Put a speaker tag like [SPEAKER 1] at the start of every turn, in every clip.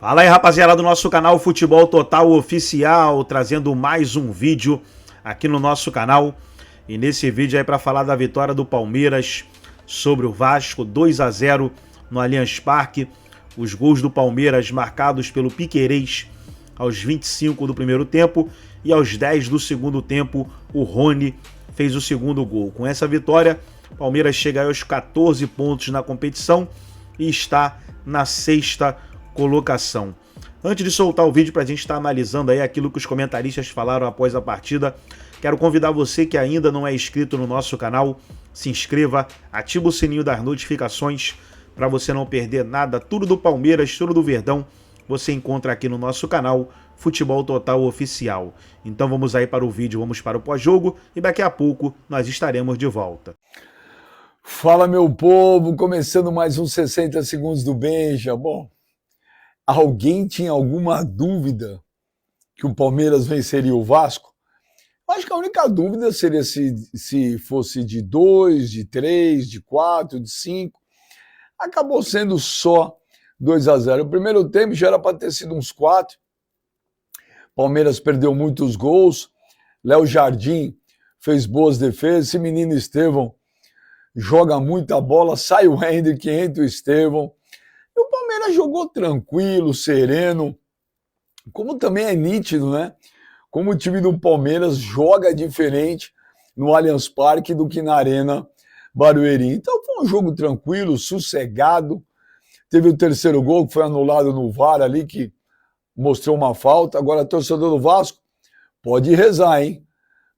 [SPEAKER 1] Fala aí, rapaziada do nosso canal Futebol Total Oficial, trazendo mais um vídeo aqui no nosso canal. E nesse vídeo aí para falar da vitória do Palmeiras sobre o Vasco, 2-0 no Allianz Parque. Os gols do Palmeiras marcados pelo Piquerez aos 25 do primeiro tempo e aos 10 do segundo tempo o Rony fez o segundo gol. Com essa vitória, o Palmeiras chega aos 14 pontos na competição e está na sexta colocação. Antes de soltar o vídeo para a gente estar analisando aí aquilo que os comentaristas falaram após a partida, quero convidar você que ainda não é inscrito no nosso canal, se inscreva, ativa o sininho das notificações para você não perder nada. Tudo do Palmeiras, tudo do Verdão, você encontra aqui no nosso canal Futebol Total Oficial. Então vamos aí para o vídeo, vamos para o pós-jogo e daqui a pouco nós estaremos de volta.
[SPEAKER 2] Fala, meu povo, começando mais uns 60 segundos do Benja. Bom, alguém tinha alguma dúvida que o Palmeiras venceria o Vasco? Acho que a única dúvida seria se fosse de 2, de 3, de 4, de 5. Acabou sendo só 2-0. O primeiro tempo já era para ter sido uns 4. Palmeiras perdeu muitos gols. Léo Jardim fez boas defesas. Esse menino Estevão joga muita bola. Sai o Hendrick, entra o Estevão. E o Palmeiras jogou tranquilo, sereno. Como também é nítido, né? Como o time do Palmeiras joga diferente no Allianz Parque do que na Arena Barueri. Então foi um jogo tranquilo, sossegado. Teve o terceiro gol que foi anulado no VAR ali, que mostrou uma falta. Agora, torcedor do Vasco, pode rezar, hein?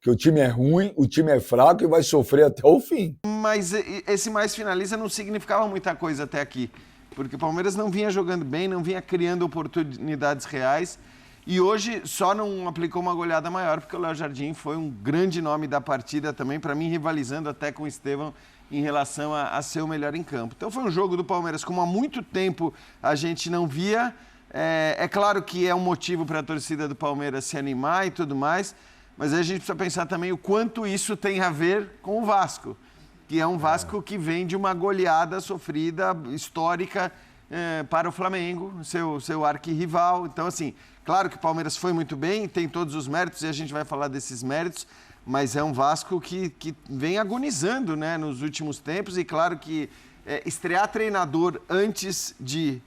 [SPEAKER 2] Que o time é ruim, o time é fraco e vai sofrer até o fim.
[SPEAKER 3] Mas esse mais finaliza não significava muita coisa até aqui. Porque o Palmeiras não vinha jogando bem, não vinha criando oportunidades reais. E hoje só não aplicou uma goleada maior, porque o Léo Jardim foi um grande nome da partida também, para mim rivalizando até com o Estevão em relação a ser o melhor em campo. Então foi um jogo do Palmeiras como há muito tempo a gente não via. É claro que é um motivo para a torcida do Palmeiras se animar e tudo mais, mas aí a gente precisa pensar também o quanto isso tem a ver com o Vasco, que é um Vasco que vem de uma goleada sofrida, histórica, para o Flamengo, seu arquirrival. Então, assim, claro que o Palmeiras foi muito bem, tem todos os méritos e a gente vai falar desses méritos, mas é um Vasco que vem agonizando, né, nos últimos tempos. E claro que estrear treinador antes de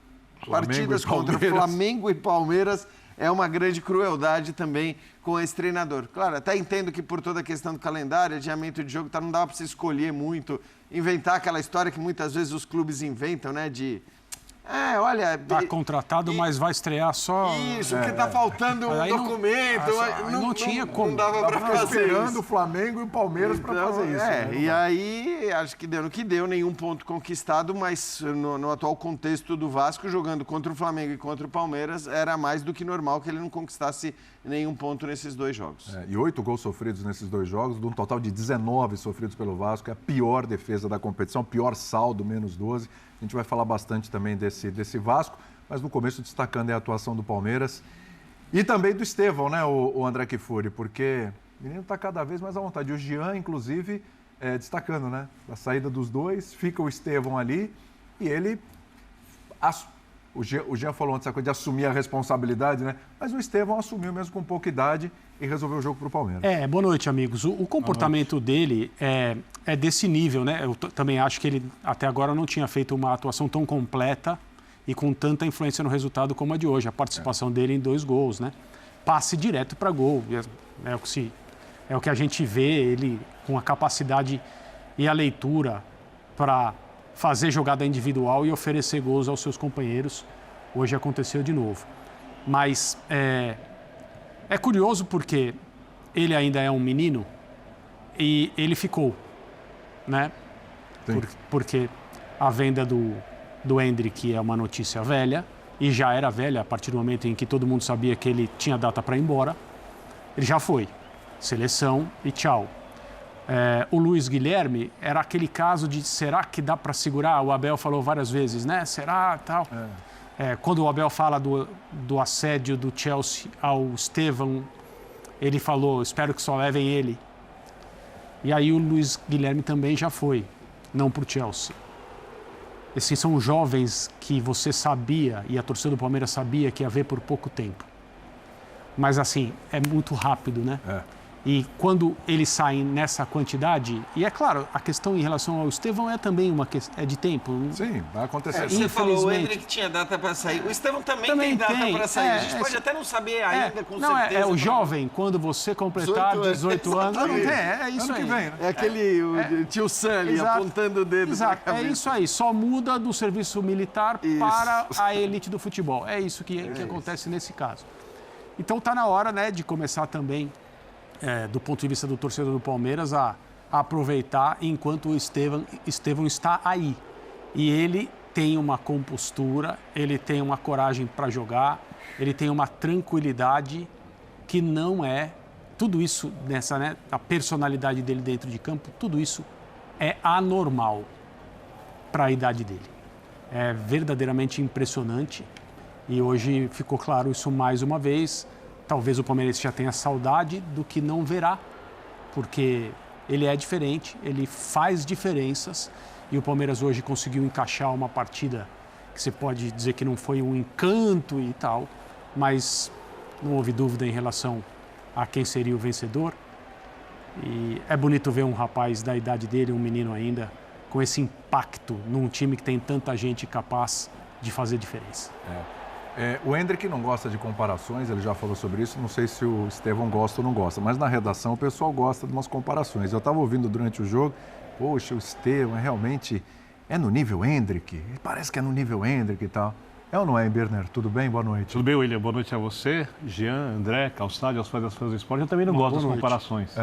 [SPEAKER 3] partidas contra Flamengo e Palmeiras é uma grande crueldade também com esse treinador. Claro, até entendo que por toda a questão do calendário, adiamento de jogo, não dava para você escolher muito, inventar aquela história que muitas vezes os clubes inventam, né, de... olha...
[SPEAKER 4] Tá contratado, mas vai estrear só...
[SPEAKER 3] Isso, porque tá faltando um documento.
[SPEAKER 4] Não tinha como.
[SPEAKER 3] Não dava para fazer
[SPEAKER 5] esperando
[SPEAKER 3] isso.
[SPEAKER 5] o Flamengo e o Palmeiras para fazer isso. Né?
[SPEAKER 3] E aí, acho que deu no que deu, nenhum ponto conquistado, mas no atual contexto do Vasco, jogando contra o Flamengo e contra o Palmeiras, era mais do que normal que ele não conquistasse nenhum ponto nesses dois jogos.
[SPEAKER 5] E 8 gols sofridos nesses dois jogos, de um total de 19 sofridos pelo Vasco, é a pior defesa da competição, pior saldo, menos 12. A gente vai falar bastante também desse Vasco, mas no começo destacando a atuação do Palmeiras e também do Estevão, né, o André Kfouri, porque o menino está cada vez mais à vontade. O Jean, inclusive, destacando, né, a saída dos dois, fica o Estevão ali e ele... O Jean falou antes essa coisa de assumir a responsabilidade, né? Mas o Estevão assumiu mesmo com pouca idade e resolveu o jogo para o Palmeiras.
[SPEAKER 4] Boa noite, amigos. O comportamento dele é desse nível, né? Eu também acho que ele até agora não tinha feito uma atuação tão completa e com tanta influência no resultado como a de hoje. A participação dele em 2 gols, né? Passe direto para gol. É o que a gente vê, ele com a capacidade e a leitura para fazer jogada individual e oferecer gols aos seus companheiros. Hoje aconteceu de novo. Mas é curioso porque ele ainda é um menino e ele ficou, né? Porque a venda do Hendrick é uma notícia velha e já era velha a partir do momento em que todo mundo sabia que ele tinha data para ir embora. Ele já foi. Seleção e tchau. O Luiz Guilherme era aquele caso de será que dá para segurar? O Abel falou várias vezes, né? Será? Tal. Quando o Abel fala do assédio do Chelsea ao Estevão, ele falou, espero que só levem ele. E aí o Luiz Guilherme também já foi, não para o Chelsea. Esses são jovens que você sabia, e a torcida do Palmeiras sabia que ia ver por pouco tempo. Mas assim, é muito rápido, né? E quando eles saem nessa quantidade, e é claro, a questão em relação ao Estevão é também uma questão de tempo.
[SPEAKER 5] Sim, vai acontecer.
[SPEAKER 3] Você falou, o Endrick tinha data para sair. O Estevão também tem data para sair. A gente pode até não saber ainda com certeza.
[SPEAKER 4] É o jovem, quando você completar 18 anos. É isso aí.
[SPEAKER 5] Vem, né?
[SPEAKER 3] É aquele tio Sam ali apontando o dedo.
[SPEAKER 4] Exato, é isso aí. Só muda do serviço militar para a elite do futebol. É isso que acontece nesse caso. Então está na hora, né, de começar também, do ponto de vista do torcedor do Palmeiras, a aproveitar enquanto o Estevão está aí. E ele tem uma compostura, ele tem uma coragem para jogar, ele tem uma tranquilidade que não é... Tudo isso, a personalidade dele dentro de campo, tudo isso é anormal para a idade dele. É verdadeiramente impressionante. E hoje ficou claro isso mais uma vez. Talvez o Palmeiras já tenha saudade do que não verá, porque ele é diferente, ele faz diferenças. E o Palmeiras hoje conseguiu encaixar uma partida que você pode dizer que não foi um encanto e tal, mas não houve dúvida em relação a quem seria o vencedor. E é bonito ver um rapaz da idade dele, um menino ainda, com esse impacto num time que tem tanta gente capaz de fazer diferença.
[SPEAKER 5] O Endrick não gosta de comparações, ele já falou sobre isso, não sei se o Estevão gosta ou não gosta, mas na redação o pessoal gosta de umas comparações. Eu estava ouvindo durante o jogo, poxa, o Estevão realmente é no nível Endrick, parece que é no nível Endrick e tal. É ou não é, Birner? Tudo bem? Boa noite.
[SPEAKER 6] Tudo bem, William? Boa noite a você, Jean, André, Calçado, aos fãs do esporte. Eu também não gosto das comparações.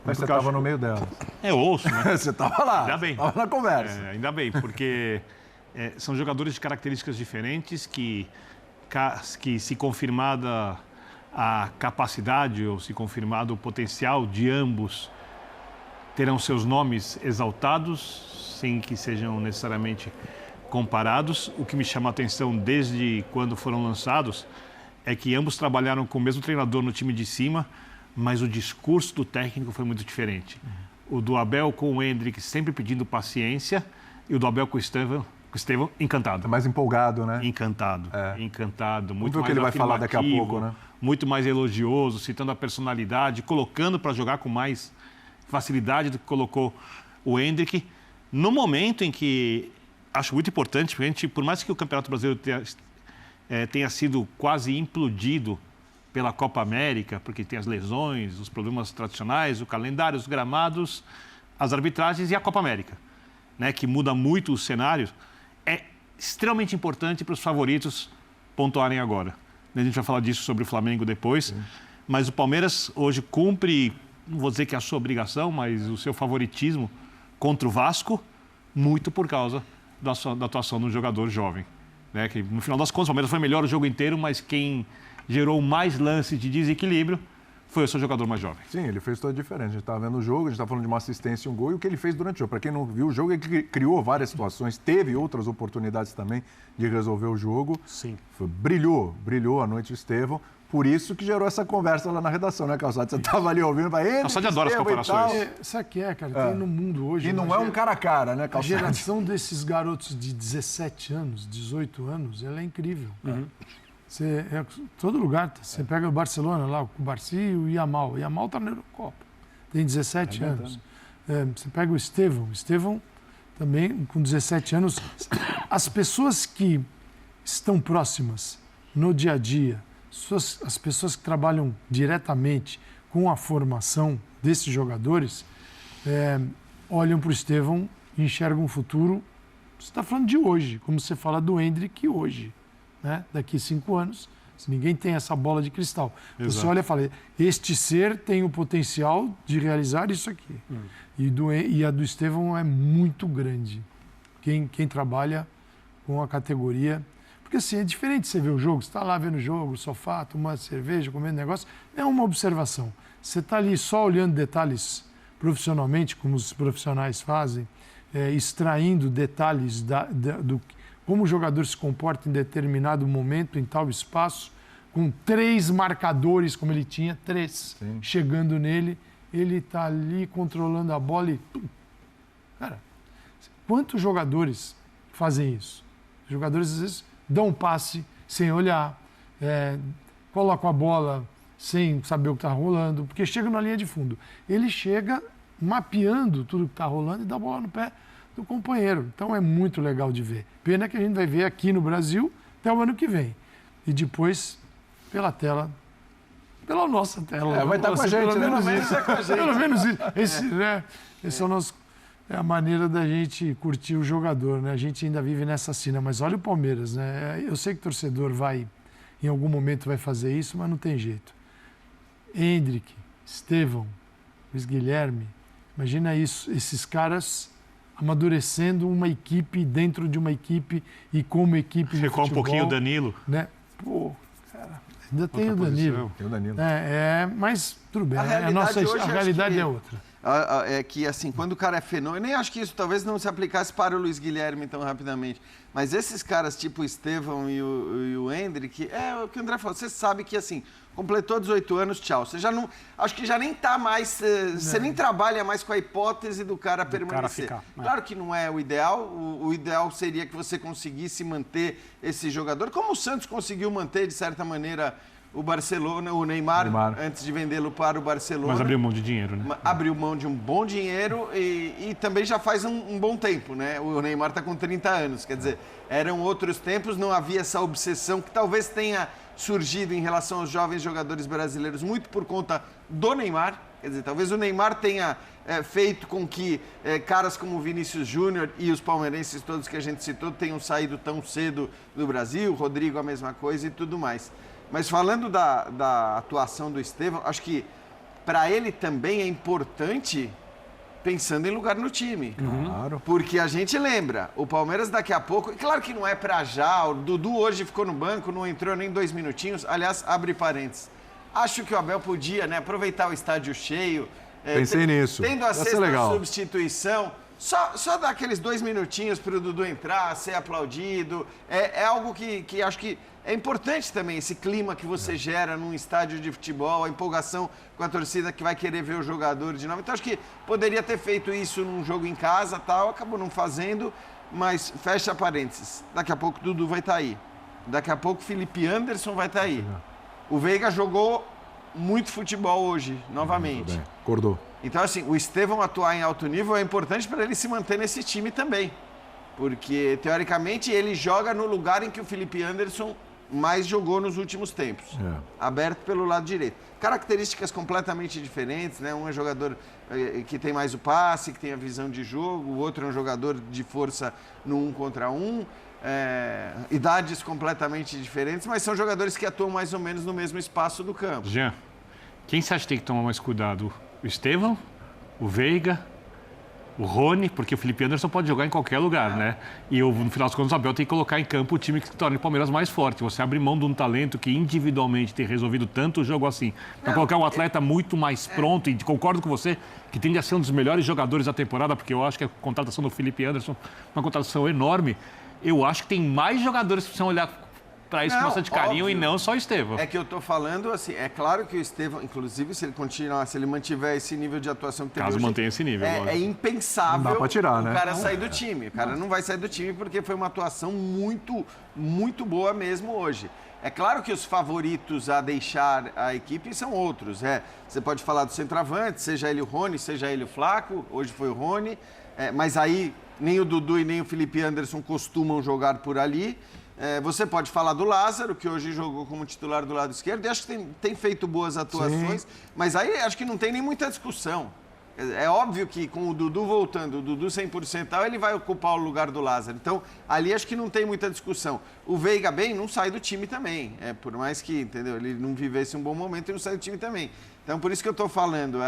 [SPEAKER 5] Mas você estava no meio delas.
[SPEAKER 6] Eu ouço, né?
[SPEAKER 5] Você estava lá,
[SPEAKER 6] ainda bem.
[SPEAKER 5] Estava na conversa.
[SPEAKER 6] Ainda bem, porque são jogadores de características diferentes que se confirmada a capacidade ou se confirmado o potencial de ambos, terão seus nomes exaltados, sem que sejam necessariamente comparados. O que me chama a atenção desde quando foram lançados é que ambos trabalharam com o mesmo treinador no time de cima, mas o discurso do técnico foi muito diferente. O do Abel com o Endrick sempre pedindo paciência e o do Abel com o Estevão, encantado.
[SPEAKER 5] É mais empolgado, né?
[SPEAKER 6] Encantado, encantado.
[SPEAKER 5] Muito mais o que ele vai falar daqui a pouco, né?
[SPEAKER 6] Muito mais elogioso, citando a personalidade, colocando para jogar com mais facilidade do que colocou o Endrick. No momento em que, acho muito importante, porque a gente, por mais que o Campeonato Brasileiro tenha sido quase implodido pela Copa América, porque tem as lesões, os problemas tradicionais, o calendário, os gramados, as arbitragens e a Copa América, né, que muda muito o cenário, é extremamente importante para os favoritos pontuarem agora. A gente vai falar disso sobre o Flamengo depois, mas o Palmeiras hoje cumpre, não vou dizer que é a sua obrigação, mas o seu favoritismo contra o Vasco, muito por causa da atuação de um jogador jovem, né, que no final das contas o Palmeiras foi melhor o jogo inteiro, mas quem gerou mais lances de desequilíbrio foi o seu jogador mais jovem.
[SPEAKER 5] Sim, ele fez toda a diferença. A gente estava vendo o jogo, a gente estava falando de uma assistência e um gol, e o que ele fez durante o jogo. Para quem não viu o jogo, ele criou várias situações, teve outras oportunidades também de resolver o jogo.
[SPEAKER 4] Sim.
[SPEAKER 5] Brilhou à noite o Estevão. Por isso que gerou essa conversa lá na redação, né, Calçado? Você estava ali ouvindo, vai ele,
[SPEAKER 6] Calçado adora as comparações.
[SPEAKER 7] Sabe o que é, cara? Tem no mundo hoje...
[SPEAKER 5] E não é um cara a cara, né,
[SPEAKER 7] A
[SPEAKER 5] Calçado?
[SPEAKER 7] geração desses garotos de 17 anos, 18 anos, ela é incrível. Todo lugar, você pega o Barcelona lá, o Barci e o Yamal. O Yamal está na Eurocopa, tem 17 anos. Você pega o Estevão também com 17 anos. As pessoas que estão próximas no dia a dia, as pessoas que trabalham diretamente com a formação desses jogadores, olham para o Estevão e enxergam um futuro. Você está falando de hoje, como você fala do Endrick hoje. Né? Daqui 5 anos, se ninguém tem essa bola de cristal. Exato. Você olha e fala, este ser tem o potencial de realizar isso aqui. E a do Estevão é muito grande. Quem trabalha com a categoria... Porque assim, é diferente você ver o jogo, você está lá vendo o jogo, sofá, tomando cerveja, comendo negócio, é uma observação. Você está ali só olhando detalhes profissionalmente, como os profissionais fazem, extraindo detalhes do como o jogador se comporta em determinado momento, em tal espaço, com 3 marcadores, como ele tinha, 3, chegando nele, ele está ali controlando a bola e... Cara, quantos jogadores fazem isso. Os jogadores, às vezes, dão um passe sem olhar, colocam a bola sem saber o que está rolando, porque chega na linha de fundo. Ele chega mapeando tudo que está rolando e dá a bola no pé do companheiro. Então é muito legal de ver. Pena que a gente vai ver aqui no Brasil até o ano que vem. E depois, pela tela, pela nossa tela.
[SPEAKER 5] Vai estar com a gente,
[SPEAKER 7] pelo
[SPEAKER 5] né?
[SPEAKER 7] menos isso. Pelo menos isso. Esse é o nosso... É a maneira da gente curtir o jogador, né? A gente ainda vive nessa cena, mas olha o Palmeiras, né? Eu sei que o torcedor em algum momento vai fazer isso, mas não tem jeito. Hendrick, Estevão, Luiz Guilherme, imagina isso, esses caras amadurecendo uma equipe dentro de uma equipe e como equipe de
[SPEAKER 6] Recuar um
[SPEAKER 7] futebol,
[SPEAKER 6] pouquinho o Danilo.
[SPEAKER 7] né? Pô, cara, ainda tem o Danilo.
[SPEAKER 5] Tem o Danilo.
[SPEAKER 7] Mas tudo bem,
[SPEAKER 3] A realidade hoje,
[SPEAKER 7] a
[SPEAKER 3] acho
[SPEAKER 7] realidade
[SPEAKER 3] que-
[SPEAKER 7] é outra.
[SPEAKER 3] É que, assim, quando o cara é fenômeno, eu nem acho que isso talvez não se aplicasse para o Luiz Guilherme tão rapidamente, mas esses caras tipo o Estevão e o Hendrick, é o que o André falou, você sabe que, assim, completou 18 anos, tchau. Você já não, acho que já nem tá mais, você nem trabalha mais com a hipótese do cara permanecer.
[SPEAKER 4] ficar, né?
[SPEAKER 3] Claro que não é o ideal, o ideal seria que você conseguisse manter esse jogador, como o Santos conseguiu manter, de certa maneira, o Barcelona, o Neymar. Antes de vendê-lo para o Barcelona.
[SPEAKER 6] Mas abriu mão de dinheiro, né?
[SPEAKER 3] Abriu mão de um bom dinheiro e também já faz um bom tempo, né? O Neymar está com 30 anos, quer dizer, eram outros tempos, não havia essa obsessão que talvez tenha surgido em relação aos jovens jogadores brasileiros, muito por conta do Neymar. Quer dizer, talvez o Neymar tenha feito com que caras como o Vinícius Júnior e os palmeirenses todos que a gente citou tenham saído tão cedo do Brasil, Rodrigo a mesma coisa e tudo mais. Mas falando da atuação do Estevão, acho que para ele também é importante pensando em lugar no time.
[SPEAKER 5] Claro.
[SPEAKER 3] Porque a gente lembra, o Palmeiras daqui a pouco, e claro que não é para já, o Dudu hoje ficou no banco, não entrou nem 2 minutinhos, aliás, abre parênteses. Acho que o Abel podia, né, aproveitar o estádio cheio.
[SPEAKER 5] Pensei nisso.
[SPEAKER 3] Tendo a
[SPEAKER 5] Ia ser
[SPEAKER 3] sexta
[SPEAKER 5] legal.
[SPEAKER 3] substituição, só dar aqueles 2 minutinhos para o Dudu entrar, ser aplaudido. É algo que acho que é importante também, esse clima que você gera num estádio de futebol, a empolgação com a torcida que vai querer ver o jogador de novo. Então acho que poderia ter feito isso num jogo em casa, tal, acabou não fazendo, mas fecha parênteses. Daqui a pouco o Dudu vai estar aí. Daqui a pouco o Felipe Anderson vai estar aí. O Veiga jogou muito futebol hoje, novamente.
[SPEAKER 5] Bem, acordou.
[SPEAKER 3] Então, assim, o Estevão atuar em alto nível é importante para ele se manter nesse time também. Porque, teoricamente, ele joga no lugar em que o Felipe Anderson mais jogou nos últimos tempos. Aberto pelo lado direito. Características completamente diferentes, né? Um é jogador que tem mais o passe, que tem a visão de jogo, o outro é um jogador de força no 1 contra 1. Idades completamente diferentes, mas são jogadores que atuam mais ou menos no mesmo espaço do campo.
[SPEAKER 6] Jean, quem você acha que tem que tomar mais cuidado? O Estevão? O Veiga? O Rony? Porque o Felipe Anderson pode jogar em qualquer lugar, né? E no final das contas o Abel tem que colocar em campo o time que torna o Palmeiras mais forte. Você abre mão de um talento que individualmente tem resolvido tanto o jogo assim. Para colocar um atleta muito mais pronto, e concordo com você, que tende a ser um dos melhores jogadores da temporada, porque eu acho que a contratação do Felipe Anderson é uma contratação enorme. Eu acho que tem mais jogadores que precisam olhar para isso com bastante carinho, óbvio, e não só o Estevão.
[SPEAKER 3] É que eu tô falando assim, é claro que o Estevão, inclusive, se ele continuar, se ele mantiver esse nível de atuação que teve
[SPEAKER 6] Caso
[SPEAKER 3] hoje,
[SPEAKER 6] mantenha esse nível.
[SPEAKER 3] é impensável
[SPEAKER 5] Não dá pra tirar,
[SPEAKER 3] o
[SPEAKER 5] né?
[SPEAKER 3] cara sair do time. O cara não vai sair do time porque foi uma atuação muito, muito boa mesmo hoje. É claro que os favoritos a deixar a equipe são outros. Você pode falar do centroavante, seja ele o Rony, seja ele o Flaco, hoje foi o Rony, mas aí nem o Dudu e nem o Felipe Anderson costumam jogar por ali. Você pode falar do Lázaro, que hoje jogou como titular do lado esquerdo, e acho que tem feito boas atuações, mas aí acho que não tem nem muita discussão. É óbvio que com o Dudu voltando, o Dudu 100%, ele vai ocupar o lugar do Lázaro. Então, ali acho que não tem muita discussão. O Veiga bem não sai do time também. Por mais que, entendeu, ele não vivesse um bom momento, ele não sai do time também. Então, por isso que eu estou falando.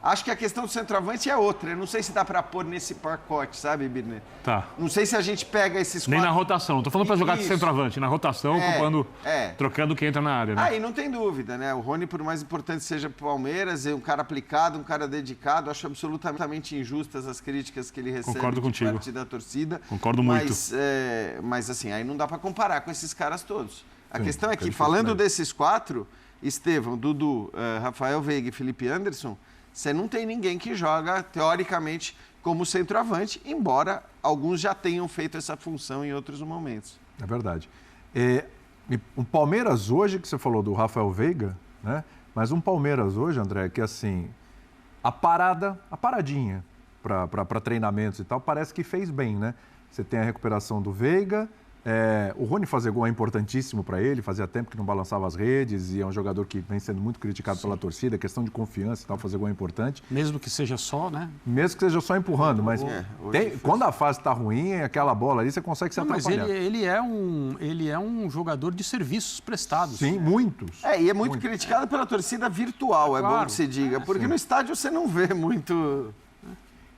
[SPEAKER 3] Acho que a questão do centroavante é outra. Eu não sei se dá para pôr nesse pacote, sabe, Birner?
[SPEAKER 6] Tá.
[SPEAKER 3] Não sei se a gente pega esses
[SPEAKER 6] Nem
[SPEAKER 3] quatro...
[SPEAKER 6] na rotação. Não tô falando para jogar de
[SPEAKER 3] Isso.
[SPEAKER 6] centroavante. Na rotação, ocupando, trocando quem entra na área, né?
[SPEAKER 3] Aí não tem dúvida, né? O Rony, por mais importante seja para o Palmeiras, é um cara aplicado, um cara dedicado. Acho absolutamente injustas as críticas que ele recebe de parte da torcida.
[SPEAKER 6] Concordo muito.
[SPEAKER 3] Mas assim, aí não dá para comparar com esses caras todos. A questão é que, falando desses 4, Estevão, Dudu, Rafael Veiga e Felipe Anderson, você não tem ninguém que joga, teoricamente, como centroavante, embora alguns já tenham feito essa função em outros momentos.
[SPEAKER 5] É verdade. Um Palmeiras hoje, que você falou do Rafael Veiga, né? Mas um Palmeiras hoje, André, que assim, a paradinha para treinamentos e tal, parece que fez bem, né? Você tem a recuperação do Veiga, o Rony fazer gol é importantíssimo para ele, fazia tempo que não balançava as redes e é um jogador que vem sendo muito criticado pela torcida, questão de confiança e tal, fazer gol é importante.
[SPEAKER 4] Mesmo que seja só, né?
[SPEAKER 5] Mesmo que seja só empurrando, mas quando a fase está ruim, aquela bola ali, você consegue se atrapalhar.
[SPEAKER 4] Mas ele é um jogador de serviços prestados.
[SPEAKER 5] Sim, muitos.
[SPEAKER 3] E é muito criticado pela torcida virtual, é bom que se diga, porque no estádio você não vê muito...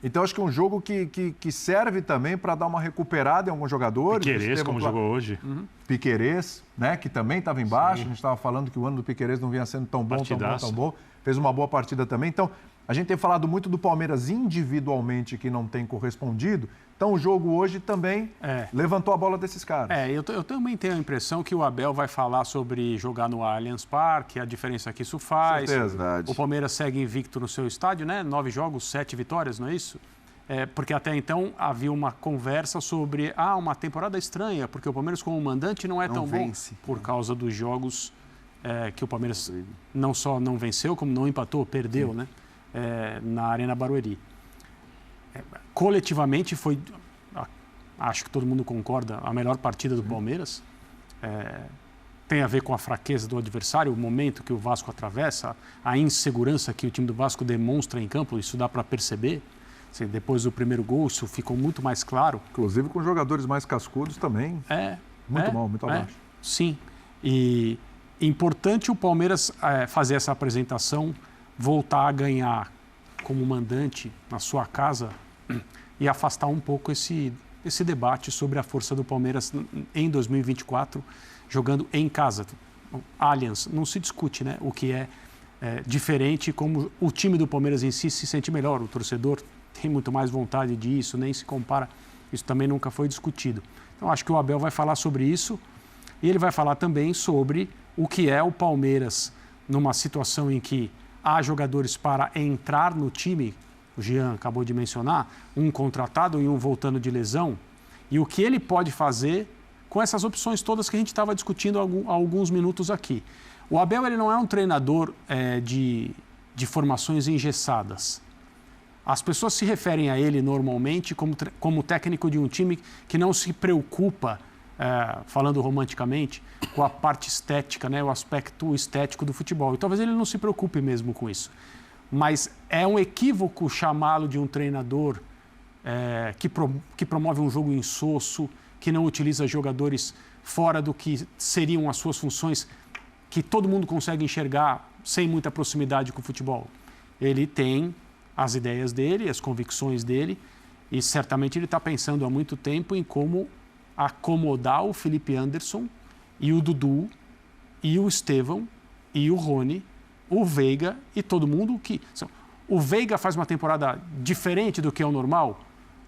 [SPEAKER 5] Então, acho que é um jogo que serve também para dar uma recuperada em alguns jogadores.
[SPEAKER 6] Piquerez, como jogou hoje.
[SPEAKER 5] Piquerez, né, que também estava embaixo. Sim. A gente estava falando que o ano do Piquerez não vinha sendo tão bom, tão bom. Fez uma boa partida também. Então, a gente tem falado muito do Palmeiras individualmente que não tem correspondido. Então, o jogo hoje também levantou a bola desses caras.
[SPEAKER 4] Eu também tenho a impressão que o Abel vai falar sobre jogar no Allianz Parque, a diferença que isso faz.
[SPEAKER 5] Certeza.
[SPEAKER 4] O Palmeiras segue invicto no seu estádio, né? 9 jogos, 7 vitórias, não é isso? Porque até então havia uma conversa sobre uma temporada estranha, porque o Palmeiras como mandante não tão
[SPEAKER 3] vence.
[SPEAKER 4] Bom por causa dos jogos que o Palmeiras não só não venceu, como não empatou, perdeu, né? Na Arena Barueri. Coletivamente foi, acho que todo mundo concorda, a melhor partida do Palmeiras. Tem a ver com a fraqueza do adversário, o momento que o Vasco atravessa, a insegurança que o time do Vasco demonstra em campo, isso dá para perceber. Assim, depois do primeiro gol, isso ficou muito mais claro.
[SPEAKER 5] Inclusive com jogadores mais cascudos também. Muito mal, muito abaixo.
[SPEAKER 4] Sim. E importante o Palmeiras fazer essa apresentação, voltar a ganhar como mandante na sua casa e afastar um pouco esse debate sobre a força do Palmeiras em 2024, jogando em casa. Allianz, não se discute, né? O que é diferente, como o time do Palmeiras em si se sente melhor, o torcedor tem muito mais vontade disso, nem se compara, isso também nunca foi discutido. Então, acho que o Abel vai falar sobre isso e ele vai falar também sobre o que é o Palmeiras numa situação em que há jogadores para entrar no time, o Jean acabou de mencionar, um contratado e um voltando de lesão, e o que ele pode fazer com essas opções todas que a gente estava discutindo há alguns minutos aqui. O Abel ele não é um treinador de formações engessadas. As pessoas se referem a ele normalmente como técnico de um time que não se preocupa, falando romanticamente, com a parte estética, né, o aspecto estético do futebol. E talvez ele não se preocupe mesmo com isso. Mas é um equívoco chamá-lo de um treinador que promove um jogo insosso, que não utiliza jogadores fora do que seriam as suas funções, que todo mundo consegue enxergar sem muita proximidade com o futebol. Ele tem as ideias dele, as convicções dele, e certamente ele está pensando há muito tempo em como acomodar o Felipe Anderson e o Dudu e o Estevão e o Rony, o Veiga e todo mundo que... O Veiga faz uma temporada diferente do que é o normal,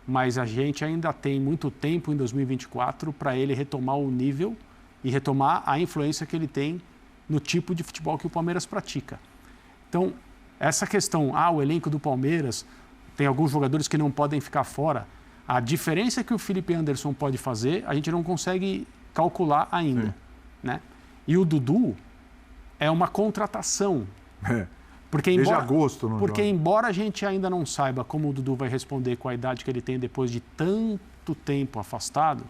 [SPEAKER 4] mas a gente ainda tem muito tempo em 2024 para ele retomar o nível e retomar a influência que ele tem no tipo de futebol que o Palmeiras pratica. Então, essa questão, o elenco do Palmeiras, tem alguns jogadores que não podem ficar fora. A diferença que o Felipe Anderson pode fazer, a gente não consegue calcular ainda. Né? E o Dudu é uma contratação. Porque embora a gente ainda não saiba como o Dudu vai responder com a idade que ele tem depois de tanto tempo afastado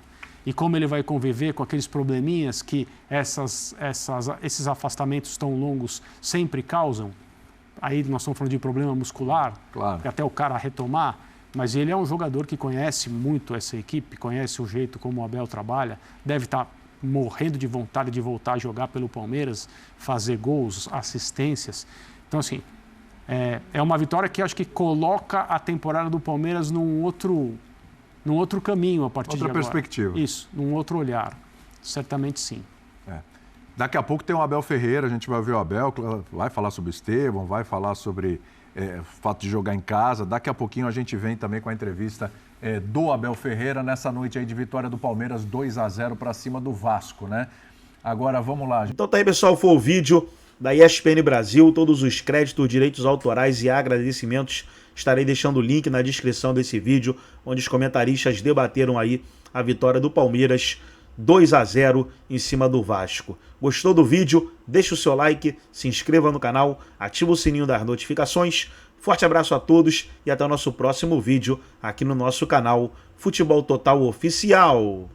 [SPEAKER 4] e como ele vai conviver com aqueles probleminhas que esses afastamentos tão longos sempre causam. Aí nós estamos falando de problema muscular,
[SPEAKER 5] claro,
[SPEAKER 4] até o cara retomar, mas ele é um jogador que conhece muito essa equipe, conhece o jeito como o Abel trabalha, deve estar morrendo de vontade de voltar a jogar pelo Palmeiras, fazer gols, assistências. Então, assim, é uma vitória que acho que coloca a temporada do Palmeiras num outro caminho a partir de agora.
[SPEAKER 5] Outra perspectiva.
[SPEAKER 4] Isso, num outro olhar. Certamente sim.
[SPEAKER 5] Daqui a pouco tem o Abel Ferreira, a gente vai ver o Abel, vai falar sobre o Estevão, vai falar sobre o fato de jogar em casa. Daqui a pouquinho a gente vem também com a entrevista do Abel Ferreira nessa noite aí de vitória do Palmeiras 2-0 para cima do Vasco, né? Agora vamos lá.
[SPEAKER 1] Então tá aí, pessoal, foi o vídeo da ESPN Brasil. Todos os créditos, direitos autorais e agradecimentos estarei deixando o link na descrição desse vídeo, onde os comentaristas debateram aí a vitória do Palmeiras 2-0 em cima do Vasco. Gostou do vídeo? Deixa o seu like, se inscreva no canal, ativa o sininho das notificações. Forte abraço a todos e até o nosso próximo vídeo aqui no nosso canal Futebol Total Oficial.